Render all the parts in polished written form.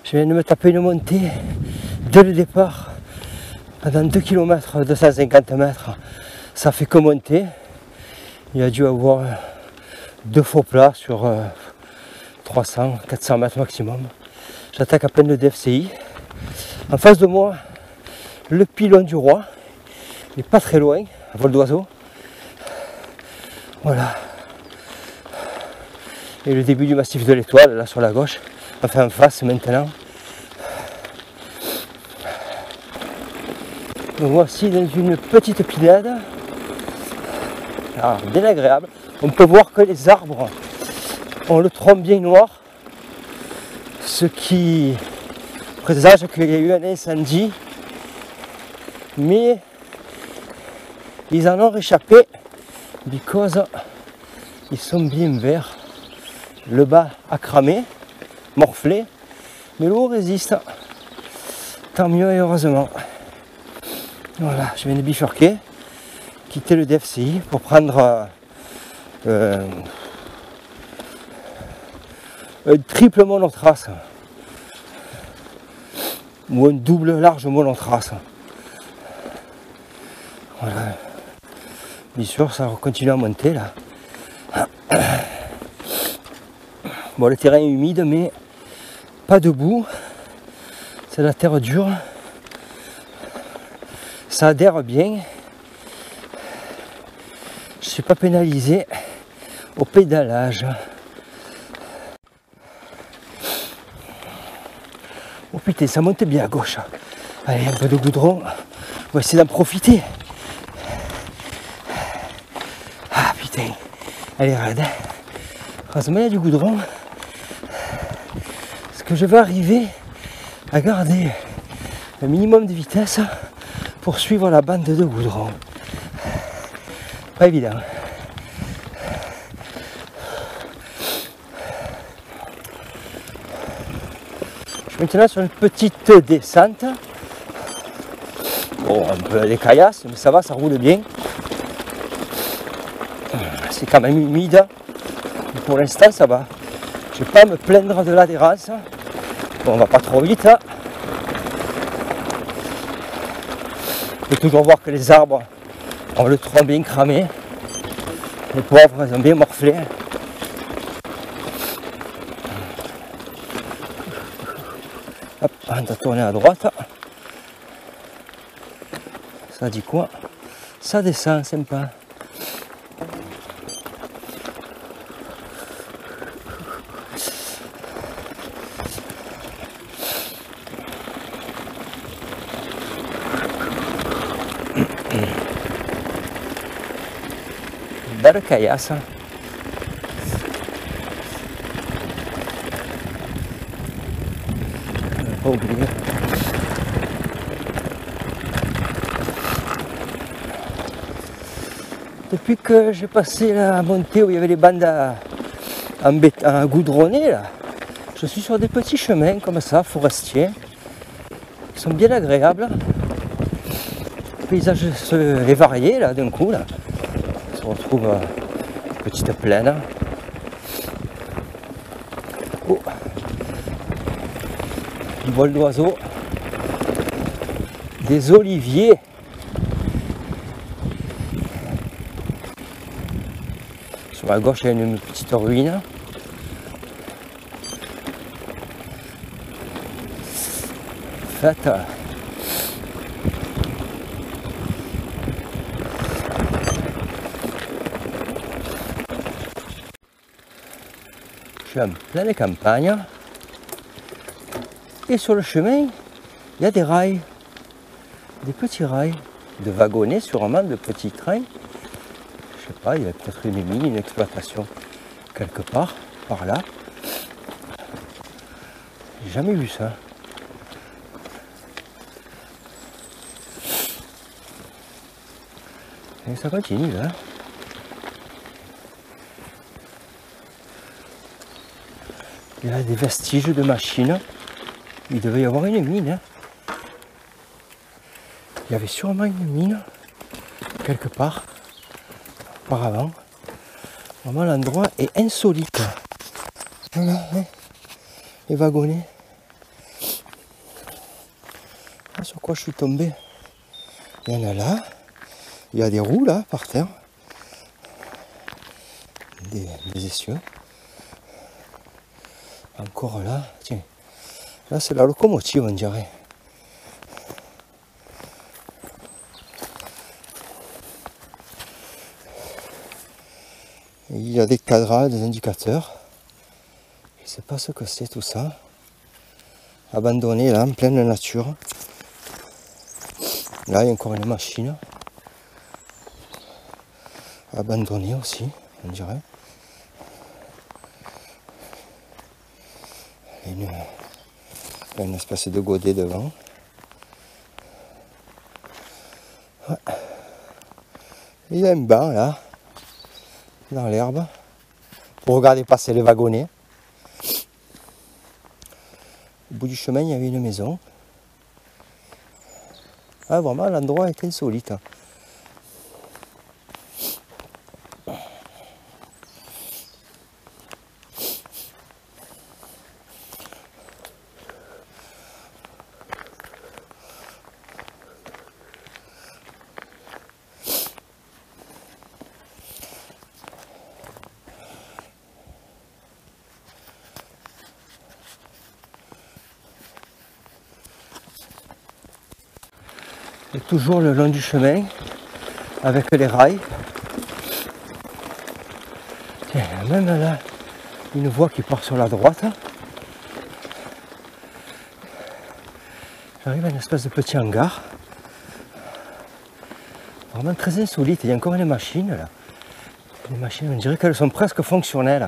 Je viens de me taper une montée dès le départ. Pendant 2 km, 250 mètres, ça fait que monter. Il y a dû avoir 2 faux plats sur 300, 400 mètres maximum. J'attaque à peine le DFCI. En face de moi, le pylône du roi. Il n'est pas très loin, à vol d'oiseau. Voilà. Et le début du massif de l'Étoile, là sur la gauche. Enfin en face maintenant. Donc voici dans une petite pinède. Alors, bien agréable. On peut voir que les arbres ont le tronc bien noir. Ce qui présage qu'il y a eu un incendie. Mais ils en ont réchappé because ils sont bien verts. Le bas a cramé, morflé, mais le haut résiste. Tant mieux et heureusement. Voilà, je viens de bifurquer, quitter le DFCI pour prendre un triple monotrace ou un double large monotrace. Voilà. Bien sûr, ça continue à monter là. Bon, le terrain est humide, mais pas de boue. C'est la terre dure. Ça adhère bien. Je ne suis pas pénalisé au pédalage. Oh putain, ça monte bien à gauche. Allez, un peu de goudron. On va essayer d'en profiter. Ah putain, elle est raide. Heureusement, il y a du goudron. Est-ce que je vais arriver à garder un minimum de vitesse pour suivre la bande de goudron? Pas évident. Je suis maintenant sur une petite descente. Bon, un peu des caillasses, mais ça va, ça roule bien. C'est quand même humide. Mais pour l'instant, ça va. Je ne vais pas me plaindre de l'adhérence. Bon, on va pas trop vite. On peut toujours voir que les arbres ont le tronc bien cramé. Les pauvres, ils ont bien morflé. Hop, on va tourner à droite. Ça dit quoi? Ça descend, sympa. Belle caillasse. Pas oublier. Depuis que j'ai passé la montée où il y avait les bandes en goudronnées, là, je suis sur des petits chemins comme ça, forestiers, qui sont bien agréables. Le paysage est varié là d'un coup. Là. On se retrouve une petite plaine. Oh. Du vol d'oiseaux. Des oliviers. Sur la gauche, il y a une petite ruine. Faites. Je suis en pleine campagne. Et sur le chemin, il y a des rails. Des petits rails. De wagonnets, sûrement, de petits trains. Je sais pas, il y a peut-être une mine, une exploitation quelque part, par là. J'ai jamais vu ça. Et ça continue là. Il y a des vestiges de machines. Il devait y avoir une mine. Hein. Il y avait sûrement une mine quelque part auparavant. Vraiment l'endroit est insolite. Voilà, hein. Les wagonnets. quoi je suis tombé. Il y en a là. Il y a des roues là par terre. Des essieux. Encore là. Tiens. Là c'est la locomotive on dirait. Il y a des cadrans, des indicateurs. Je ne sais pas ce que c'est tout ça. Abandonné là, en pleine nature. Là, il y a encore une machine. Abandonnée aussi, on dirait. Il y a une espèce de godet devant. Ouais. Il y a un banc là, dans l'herbe, pour regarder passer les wagonnets. Au bout du chemin, il y avait une maison. Ah, vraiment, l'endroit est insolite. Et toujours le long du chemin, avec les rails. Tiens, même là, une voie qui part sur la droite. J'arrive à une espèce de petit hangar. Vraiment très insolite. Il y a encore des machines là. Les machines, on dirait qu'elles sont presque fonctionnelles.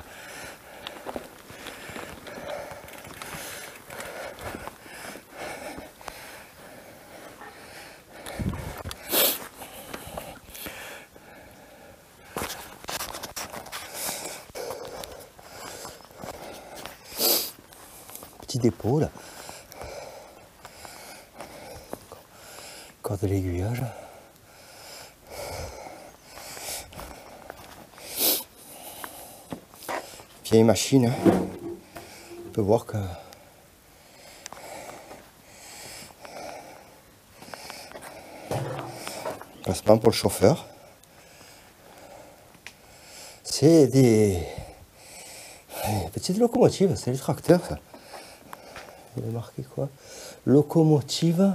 Petit dépôt là. Encore de l'aiguillage. Vieille machine. Hein. On peut voir que placement pour le chauffeur. C'est des petites locomotives, c'est les tracteurs ça. Il est marqué quoi? Locomotive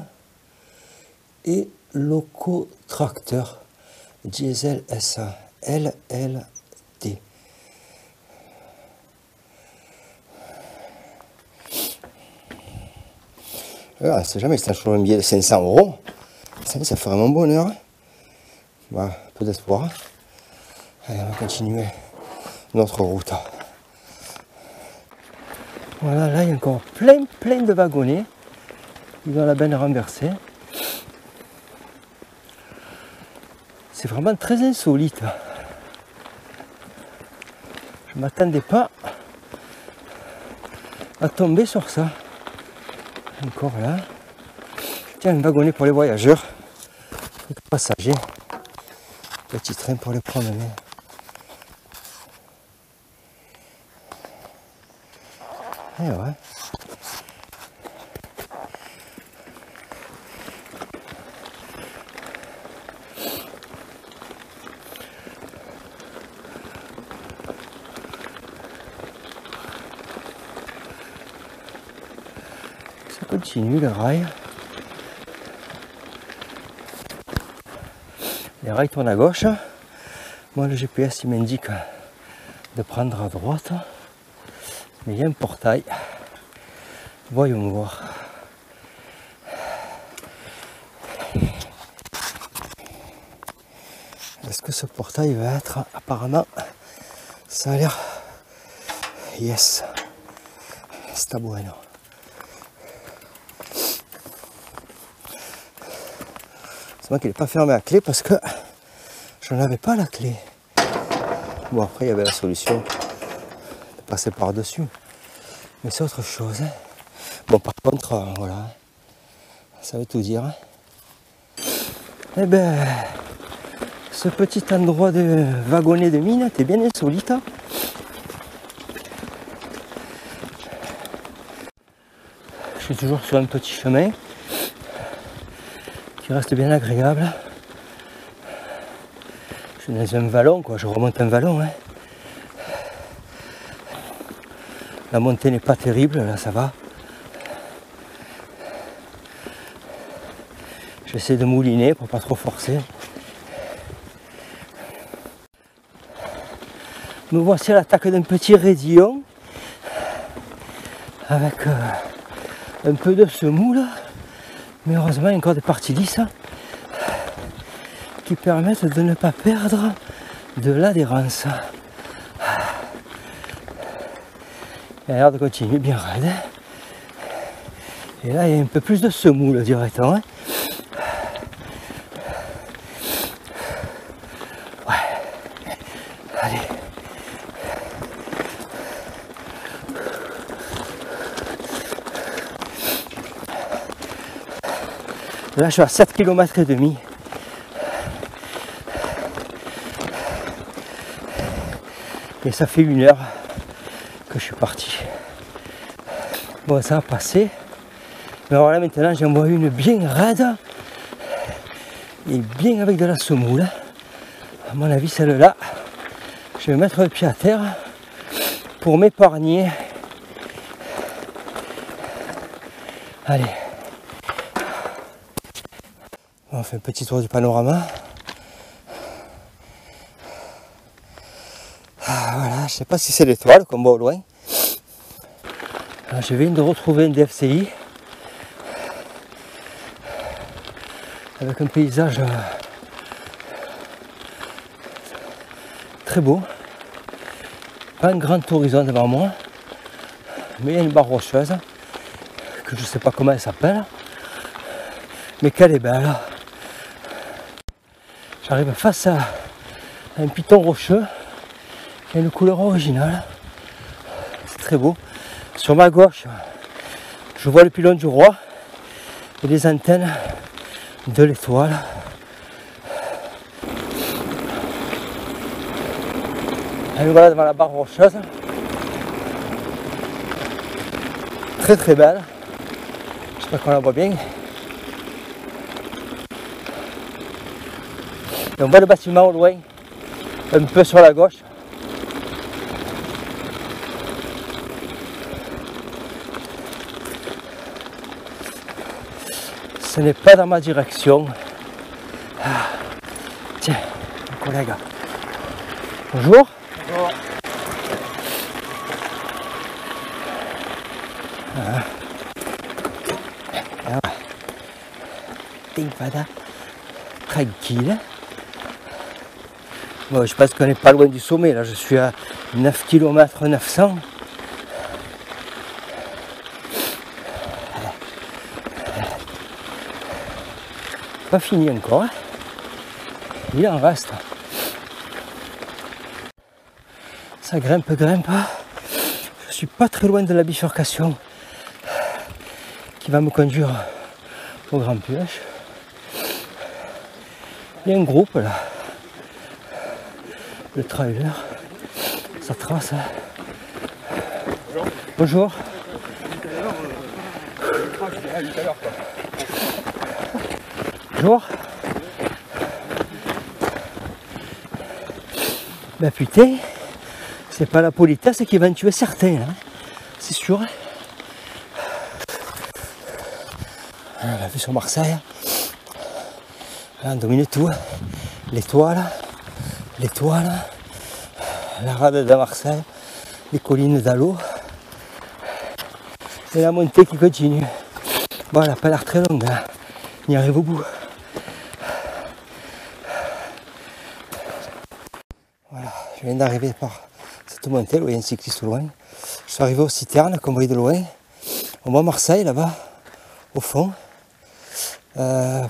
et locotracteur. Diesel SA. LLD. Ah, c'est jamais, c'est toujours un billet de 500 €. Ça ferait mon bonheur. Bah, peu d'espoir. Allez, on va continuer notre route. Voilà, là il y a encore plein de wagonnets. Ils ont la benne renversée. C'est vraiment très insolite. Je ne m'attendais pas à tomber sur ça. Encore là. Tiens, un wagonnet pour les voyageurs. Les passagers. Petit train pour les promener. Et ouais. Ça continue le rail. Les rails tournent à gauche. Moi le GPS il m'indique de prendre à droite. Mais il y a un portail. Voyons voir. Est-ce que ce portail va être apparemment, ça a l'air, yes, está bueno. C'est moi qui ne l'ai pas fermé à clé parce que je n'avais pas la clé. Bon, après il y avait la solution de passer par-dessus, mais c'est autre chose. Hein. Bon, par contre, voilà, ça veut tout dire. Hein. Eh ben, ce petit endroit de wagonnet de mine était bien insolite. Hein. Je suis toujours sur un petit chemin. qui reste bien agréable. Je suis dans un vallon, quoi, je remonte un vallon. Hein. La montée n'est pas terrible, là ça va. J'essaie de mouliner pour pas trop forcer. Nous voici à l'attaque d'un petit raidillon avec un peu de semoule, mais heureusement il y a encore des parties lisses qui permettent de ne pas perdre de l'adhérence. Il a l'air de continuer bien raide. Et là il y a un peu plus de semoule directement. Hein. Ouais. Allez. Là je suis à 7 km et demi. Et ça fait 1 heure que je suis parti. Bon, ça a passé. Mais alors là maintenant j'en vois une bien raide et bien avec de la semoule. À mon avis celle-là, je vais mettre le pied à terre pour m'épargner. Allez. On fait un petit tour du panorama. Voilà, je sais pas si c'est l'étoile qu'on voit au loin. Alors, je viens de retrouver un DFCI avec un paysage très beau. Pas un grand horizon devant moi, mais il y a une barre rocheuse que je ne sais pas comment elle s'appelle, mais qu'elle est belle. J'arrive face à un piton rocheux qui a une couleur originale. C'est très beau. Sur ma gauche, je vois le pylône du roi et les antennes de l'étoile. Et voilà devant la barre rocheuse. Très très belle. J'espère qu'on la voit bien. Et on voit le bâtiment au loin, un peu sur la gauche. Ce n'est pas dans ma direction. Ah. Tiens, mon collègue. Bonjour. Bonjour. Ah. Alors, tranquille. Bon, je pense qu'on n'est pas loin du sommet. Là, je suis à 9 km 900. Pas fini encore. Hein. Il en reste. Ça grimpe. Je suis pas très loin de la bifurcation qui va me conduire au Grand Pioche. Il y a un groupe là. Le trailer. Ça trace. Bonjour. Bonjour. Ben putain, c'est pas la politesse qui va en tuer certains, hein. C'est sûr. On l'a vu sur Marseille. Là, on domine tout. L'étoile, la rade de Marseille, les collines d'Allo et la montée qui continue. Bon, elle n'a pas l'air très longue, là. On y arrive au bout. Voilà, je viens d'arriver par cette montée, il y a un cycliste au loin. Je suis arrivé aux Citernes, qu'on voit de loin. On voit Marseille là-bas, au fond.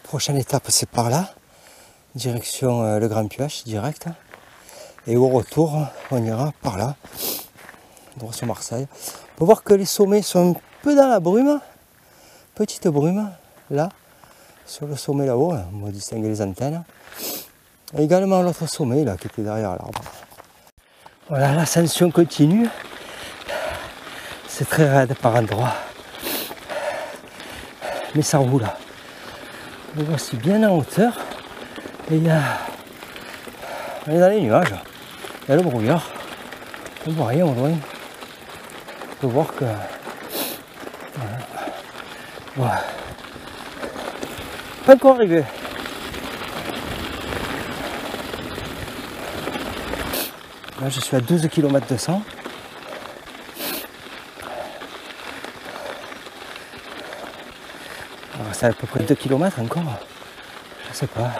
Prochaine étape, c'est par là. Direction le Grand Pioche, direct. Et au retour, on ira par là, droit sur Marseille. On peut voir que les sommets sont un peu dans la brume. Petite brume, là, sur le sommet là-haut. On va distinguer les antennes. Et également l'autre sommet, là, qui était derrière l'arbre. Voilà, l'ascension continue. C'est très raide par endroits. Mais ça roule. nous voici bien en hauteur. Et on est dans les nuages. Il y a le brouillard. On ne voit rien au loin. On peut voir que... Voilà. Voilà. Pas encore arrivé. Là, je suis à 12 km de 100. Alors, c'est à peu près 2 km encore. Je sais pas.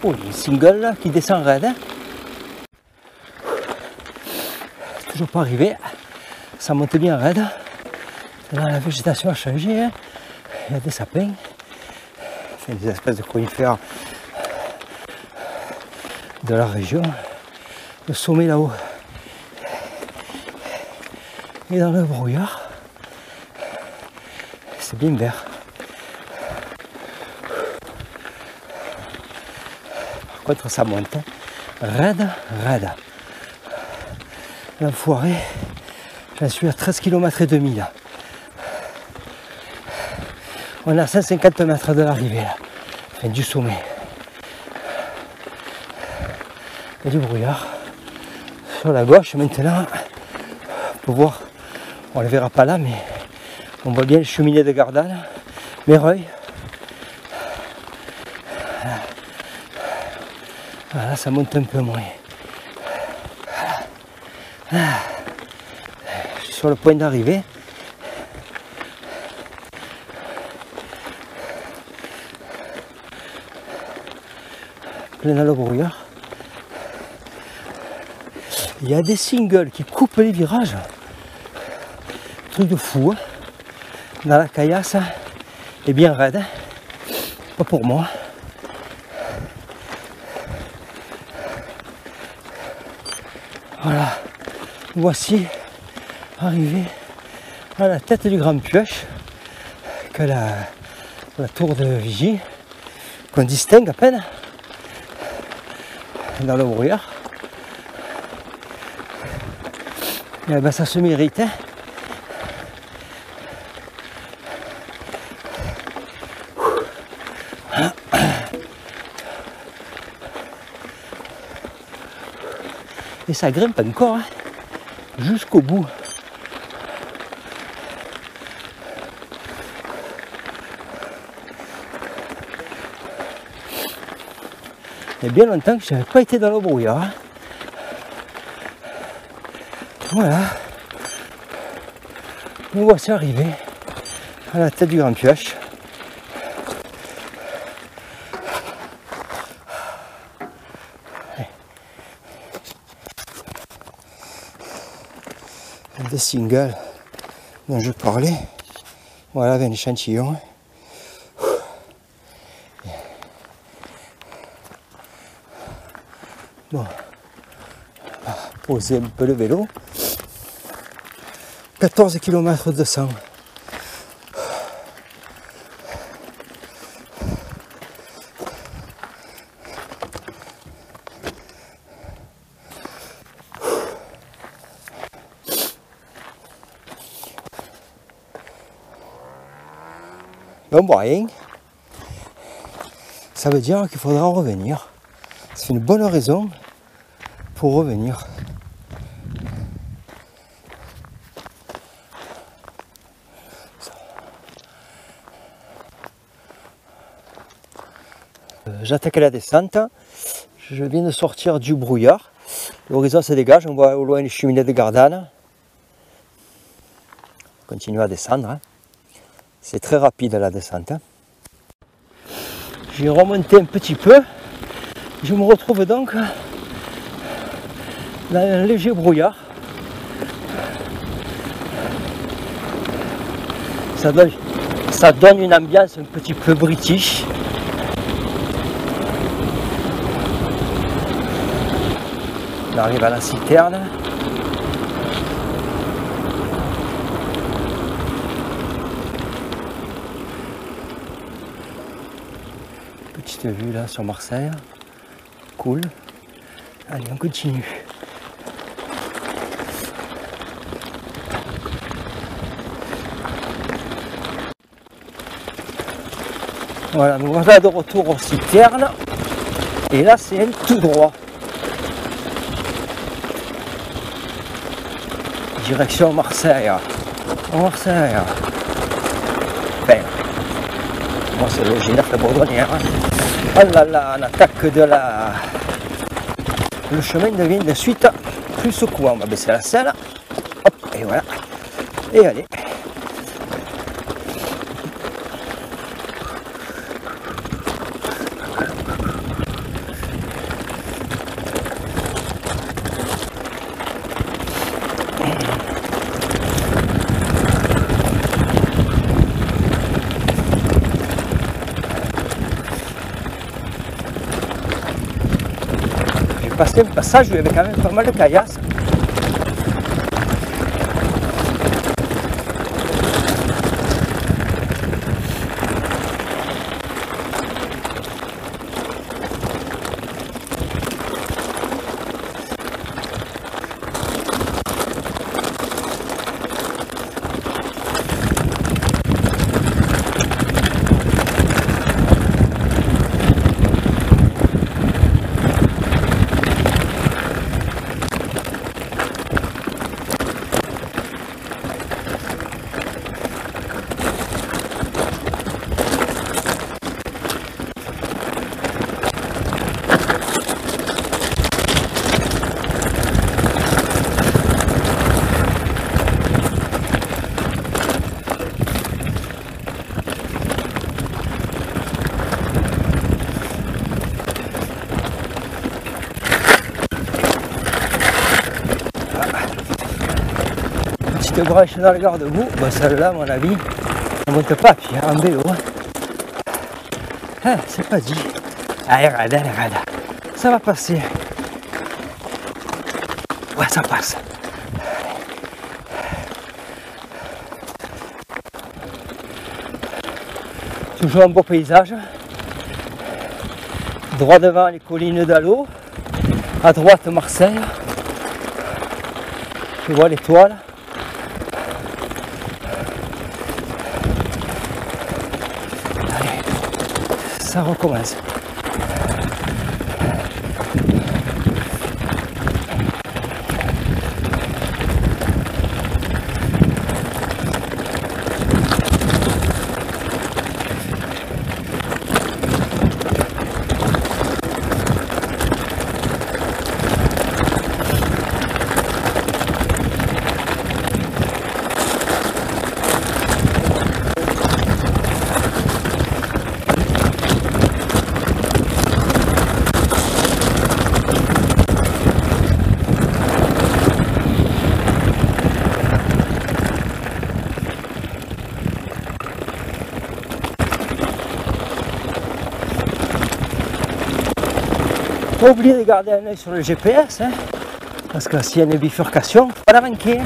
Oh, il y a une single là qui descend raide. Hein. Toujours pas arrivé. Ça monte bien raide. Là, la végétation a changé. Hein. Il y a des sapins. Enfin, des espèces de conifères de la région. Le sommet là-haut est dans le brouillard. C'est bien vert. Par contre, ça monte. Hein. Raide, raide. L'enfoiré, j'en suis à 13 km et demi là. On est à 150 mètres de l'arrivée là. Enfin, du sommet. Il y a du brouillard. Sur la gauche maintenant, on peut voir, on ne le verra pas là, mais on voit bien le cheminée de Gardanne, Méreuil. Voilà, ça monte un peu moins. Je suis sur le point d'arriver. Plein dans le brouillard. Il y a des singles qui coupent les virages. Truc de fou. Hein. Dans la caillasse, et bien raide. Hein. Pas pour moi. Voilà. Voici arrivé à la tête du Grand Pioche, que la tour de vigie, qu'on distingue à peine dans le brouillard. Et ben, ça se mérite. Hein. Et ça grimpe encore, hein, jusqu'au bout. Il y a bien longtemps que je n'avais pas été dans le brouillard. Hein. Voilà. Nous voici arrivés à la tête du Grand Pioche. Des singles dont je parlais. Voilà, avec l'échantillon. Bon, on va poser un peu le vélo. 14 km de 100. On voit rien. Ça veut dire qu'il faudra revenir. C'est une bonne raison pour revenir. J'attaque la descente. Je viens de sortir du brouillard. L'horizon se dégage. On voit au loin les cheminées de Gardanne. On continue à descendre. Hein. C'est très rapide la descente. Hein. J'ai remonté un petit peu. Je me retrouve donc dans un léger brouillard. Ça donne une ambiance un petit peu british. On arrive à la citerne. petite vue là sur Marseille. Cool. Allez, on continue. Voilà, nous voilà de retour au citerne. Et là, c'est un tout droit. Direction Marseille. Marseille. Ben, moi, c'est l'originaire de Bourdonnière. Oh là là, on attaque de la... Le chemin devient de suite plus secouant. On va baisser la selle. Hop, et voilà. Et allez. Passé un passage où il y avait quand même pas mal de caillasses. Petite branche dans le garde-boue, bah celle-là à mon avis, on ne monte pas à pied, en vélo. Ah, c'est pas dit. Allez, regarde, ça va passer. Ouais, ça passe. Toujours un beau paysage. Droit devant les collines d'Allo. À droite Marseille. Tu vois l'étoile. Allez, ça recommence. Pas oublier de garder un œil sur le GPS, hein, parce que s'il y a une bifurcation, faut pas la manquer.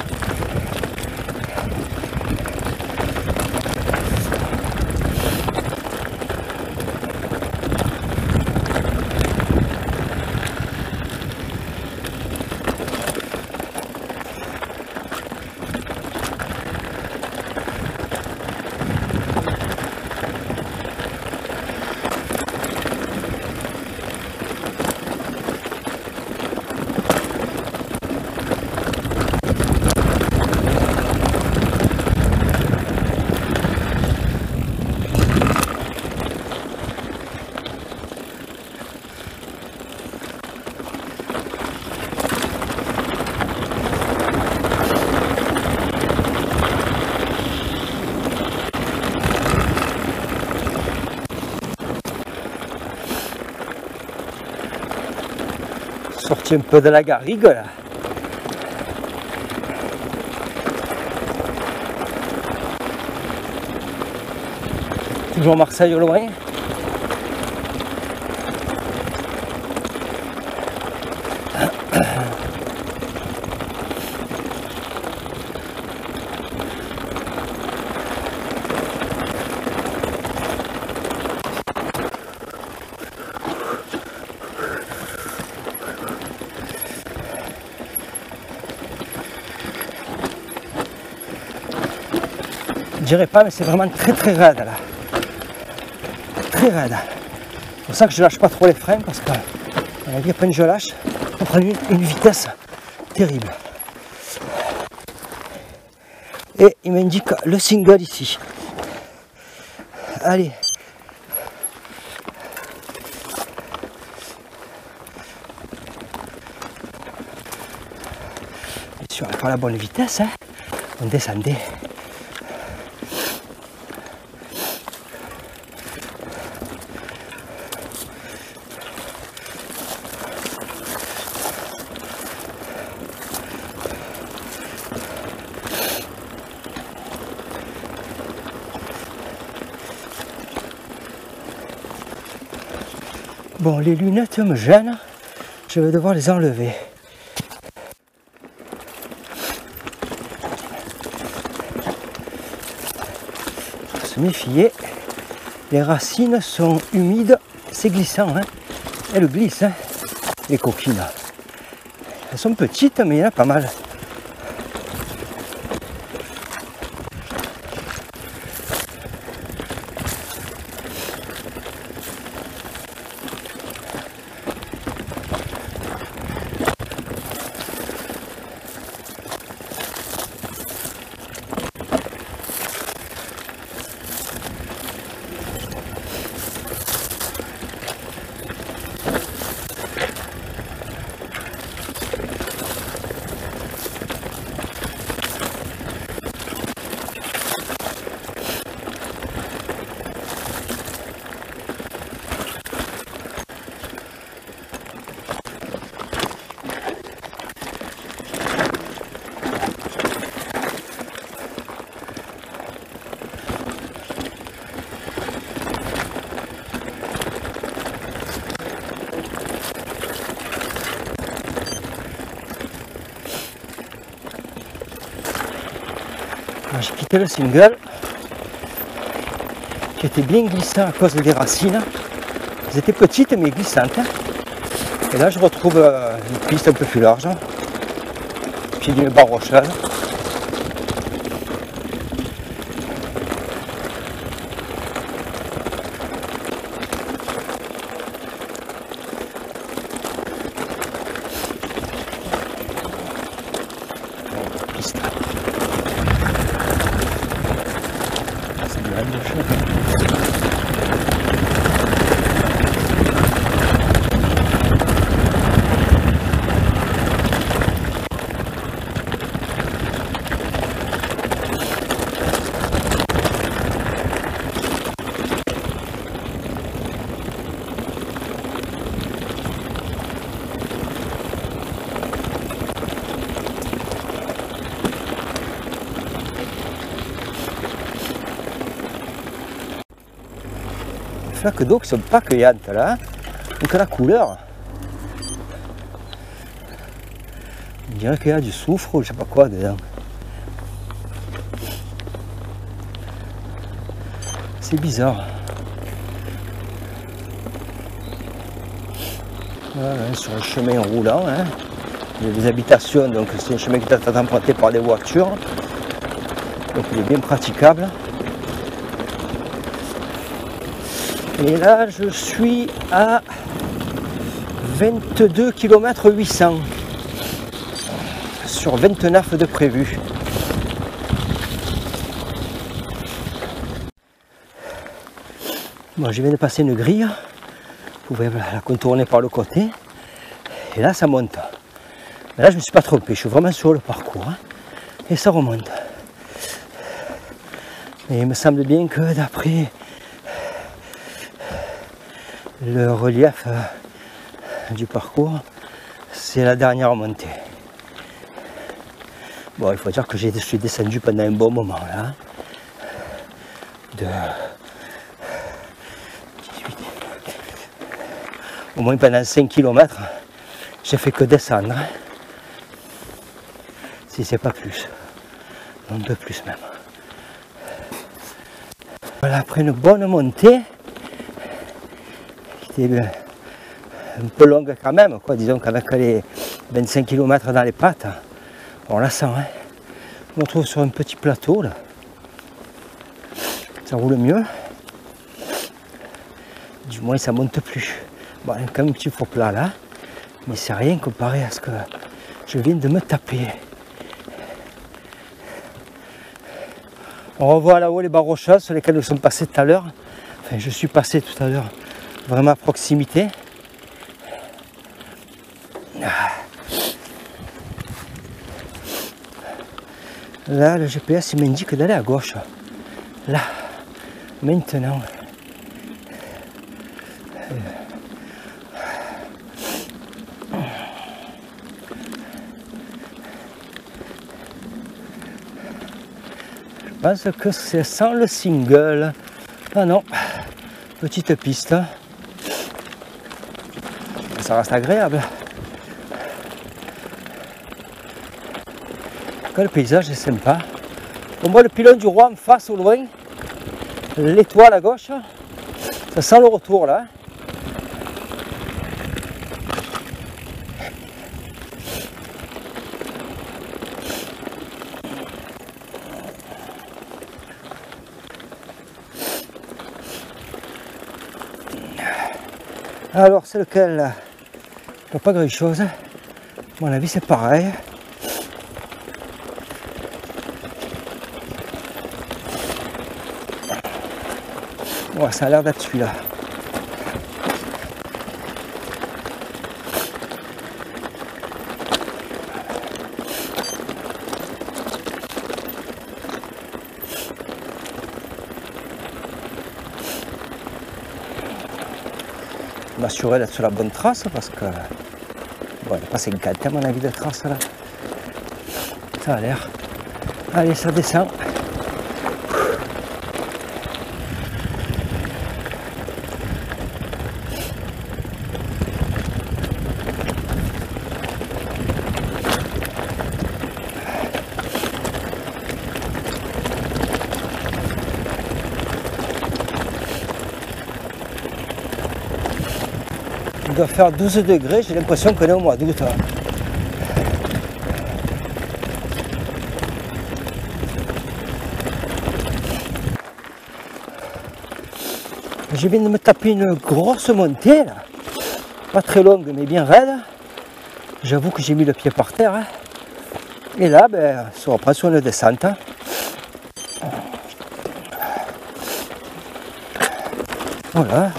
Sorti un peu de la garrigue là. Toujours Marseille au loin. Je dirais pas, mais c'est vraiment très très raide là. Très raide. C'est pour ça que je lâche pas trop les freins parce que après je lâche, on prend une vitesse terrible. Et il m'indique le single ici. Allez. Bien sûr, on prend la bonne vitesse, hein. On descendait. Bon, les lunettes me gênent, je vais devoir les enlever. Faut se méfier, les racines sont humides, c'est glissant, hein. Elles glissent, hein, les coquines. Elles sont petites, mais il y en a pas mal. J'ai quitté le single qui était bien glissant à cause des racines. Elles étaient petites mais glissantes. Et là je retrouve une piste un peu plus large, puis d'une barre rocheuse. Piste. Flaques d'eau qui sont pas cueillantes là, hein. Donc la couleur, on dirait qu'il y a du soufre ou je sais pas quoi dedans. C'est bizarre. Voilà, sur un chemin roulant, hein. Il y a des habitations, donc c'est un chemin qui est emprunté par des voitures, donc il est bien praticable. Et là, je suis à 22 km 800 sur 29 de prévu. Bon, je viens de passer une grille. Vous pouvez la contourner par le côté. Et là, ça monte. Mais là, je ne me suis pas trompé. Je suis vraiment sur le parcours. Hein, et ça remonte. Et il me semble bien que d'après le relief du parcours, c'est la dernière montée. Bon, il faut dire que je suis descendu pendant un bon moment là. Au moins pendant 5 km, j'ai fait que descendre. Si c'est pas plus. Un peu plus même. Voilà, après une bonne montée, qui était un peu longue quand même, quoi. Disons qu'avec les 25 km dans les pattes, on la sent. Hein. On se retrouve sur un petit plateau là. ça roule mieux. Du moins ça monte plus. Bon, il y a quand même un petit faux plat là, mais c'est rien comparé à ce que je viens de me taper. On revoit là-haut les barres rocheuses sur lesquelles nous sommes passés tout à l'heure. Enfin, je suis passé tout à l'heure vraiment à proximité. Là, le GPS il m'indique d'aller à gauche. Là, maintenant. Je pense que c'est sans le single. Ah non, petite piste. Ça reste agréable. Le paysage est sympa. On voit le pylône du roi en face au loin. L'étoile à gauche. Ça sent le retour là. Alors c'est lequel là? Il n'y a pas grand chose. À mon avis c'est pareil. Ouais, ça a l'air d'être celui-là. Je m'assurer d'être sur la bonne trace parce que bon, il n'y a pas 50 à mon avis de trace là. Ça a l'air. Allez, ça descend. Il doit faire 12 degrés, j'ai l'impression qu'on est au mois d'août. Je viens de me taper une grosse montée là, pas très longue mais bien raide. J'avoue que j'ai mis le pied par terre. Hein. Et là, ben, ça reprend sur une descente. Voilà.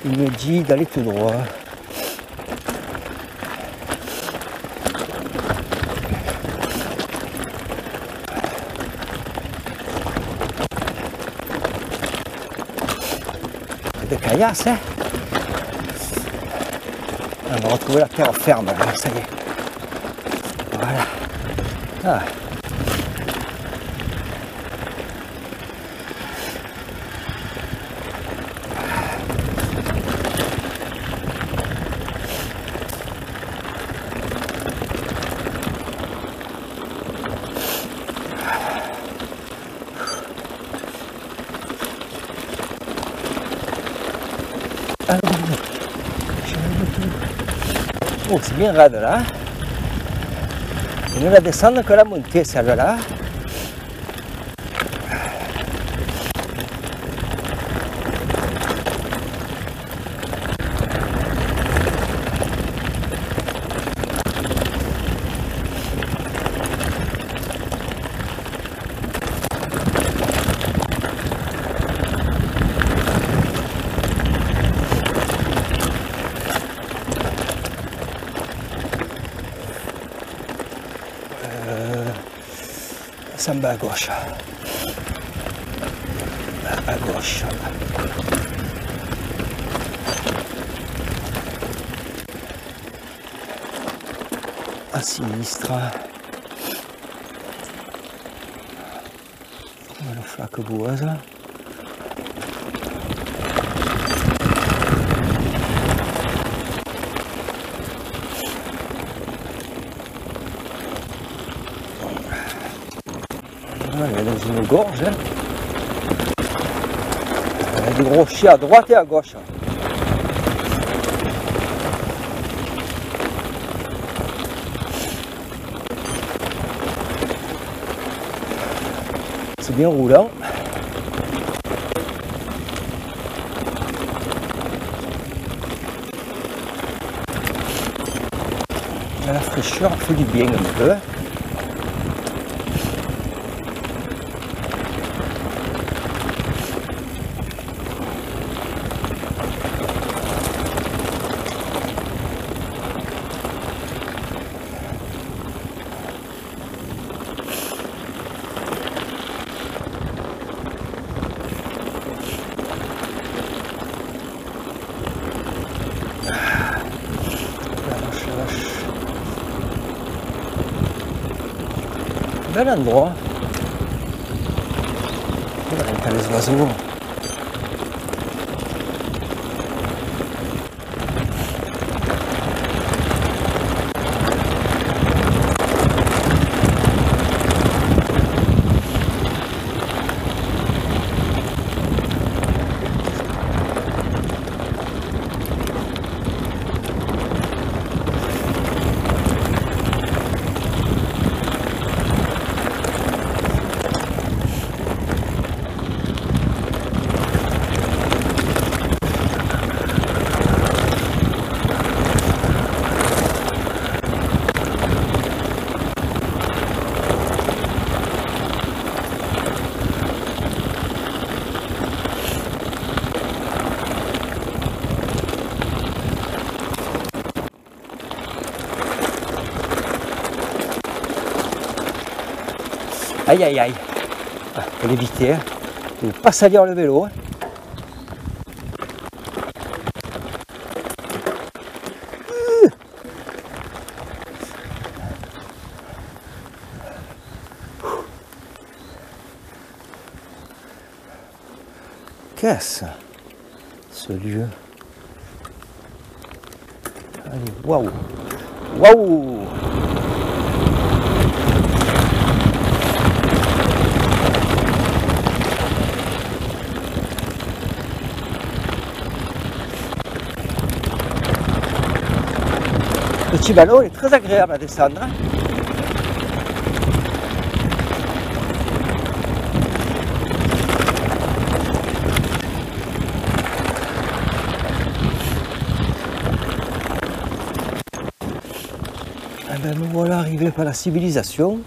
Il me dit d'aller tout droit. Des caillasses, hein. On va retrouver la terre ferme, là, ça y est. Voilà. Ah. Oh, c'est bien raide là. Et nous la descendre que la montée, celle-là. Ça me bat à gauche. À gauche. À sinistre. Le flaque boueuse. On est dans une gorge. Hein. Il y a des gros chiens à droite et à gauche. C'est bien roulant. La fraîcheur fait du bien un peu. Bel endroit. T'as les oiseaux. Aïe aïe aïe, il faut l'éviter, hein. Il ne faut pas salir le vélo. Hein. Qu'est-ce ce lieu? Allez, waouh! Waouh! Le petit ballon est très agréable à descendre. Et ben nous voilà arrivés par la civilisation.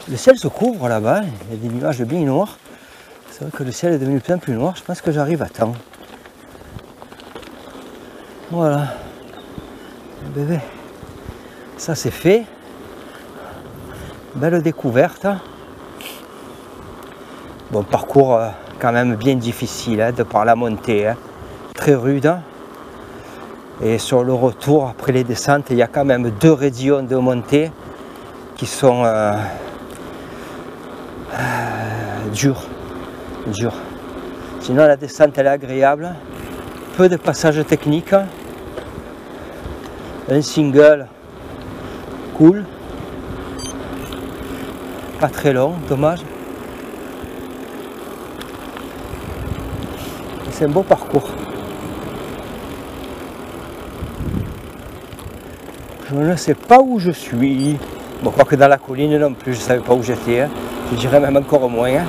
Le ciel se couvre là-bas, il y a des nuages bien noirs. C'est vrai que le ciel est devenu bien plus noir, je pense que j'arrive à temps. Voilà. Bébé, ça c'est fait. Belle découverte. Bon, parcours quand même bien difficile hein, de par la montée, hein, très rude. Et sur le retour, après les descentes, il y a quand même 2 régions de montée qui sont dures. Sinon la descente elle est agréable, peu de passages techniques. Un single cool, pas très long, dommage. C'est un beau parcours. Je ne sais pas où je suis. Bon, quoique dans la colline non plus, je ne savais pas où j'étais. Hein. Je dirais même encore moins. Hein.